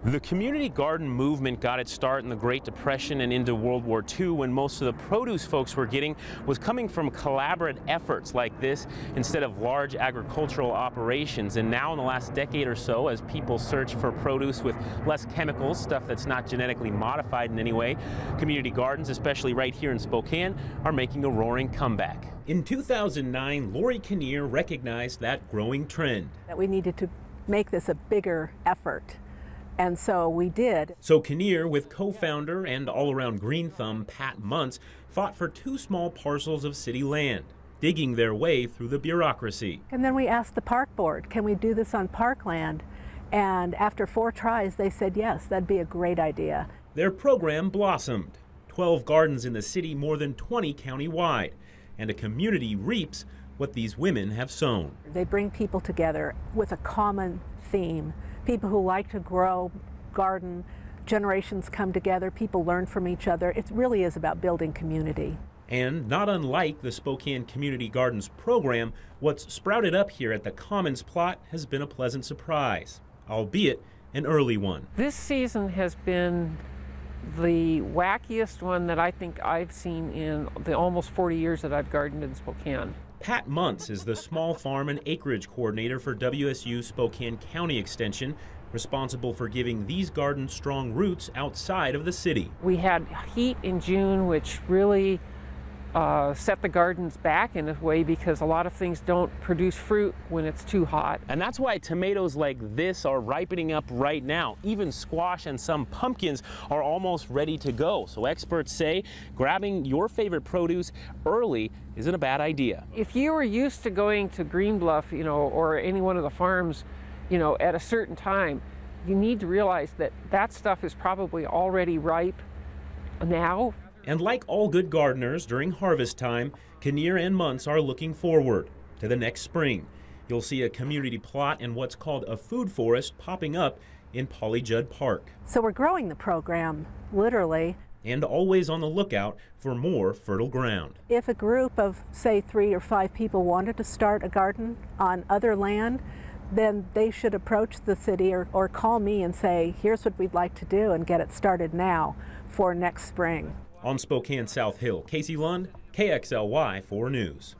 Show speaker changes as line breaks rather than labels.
The community garden movement got its start in the Great Depression and into World War II, when most of the produce folks were getting was coming from collaborative efforts like this instead of large agricultural operations. And now in the last decade or so, as people search for produce with less chemicals, stuff that's not genetically modified in any way, community gardens, especially right here in Spokane, are making a roaring comeback. In 2009, Lori Kinnear recognized that growing trend.
That we needed to make this a bigger effort. And so we did.
So Kinnear, with co-founder and all-around green thumb Pat Muntz, fought for 2 small parcels of city land, digging their way through the bureaucracy.
And then we asked the park board, can we do this on parkland? And after 4 tries, they said yes, that'd be a great idea.
Their program blossomed. 12 gardens in the city, more than 20 county-wide. And a community reaps what these women have sown.
They bring people together with a common theme. People who like to grow, garden, generations come together, people learn from each other. It really is about building community.
And not unlike the Spokane Community Gardens program, what's sprouted up here at the Commons plot has been a pleasant surprise, albeit an early one.
This season has been the wackiest one that I think I've seen in the almost 40 years that I've gardened in Spokane.
Pat Muntz is the small farm and acreage coordinator for WSU Spokane County Extension, responsible for giving these gardens strong roots outside of the city.
We had heat in June, which really set the gardens back in a way, because a lot of things don't produce fruit when it's too hot.
And that's why tomatoes like this are ripening up right now. Even squash and some pumpkins are almost ready to go. So experts say grabbing your favorite produce early isn't a bad idea.
If you were used to going to Green Bluff, or any one of the farms, at a certain time, you need to realize that that stuff is probably already ripe now.
And like all good gardeners during harvest time, Kinnear and Muntz are looking forward to the next spring. You'll see a community plot and what's called a food forest popping up in Polly Judd Park.
So we're growing the program, literally.
And always on the lookout for more fertile ground.
If a group of, say, 3 or 5 people wanted to start a garden on other land, then they should approach the city or call me and say, here's what we'd like to do, and get it started now for next spring.
On Spokane South Hill, Casey Lund, KXLY 4 News.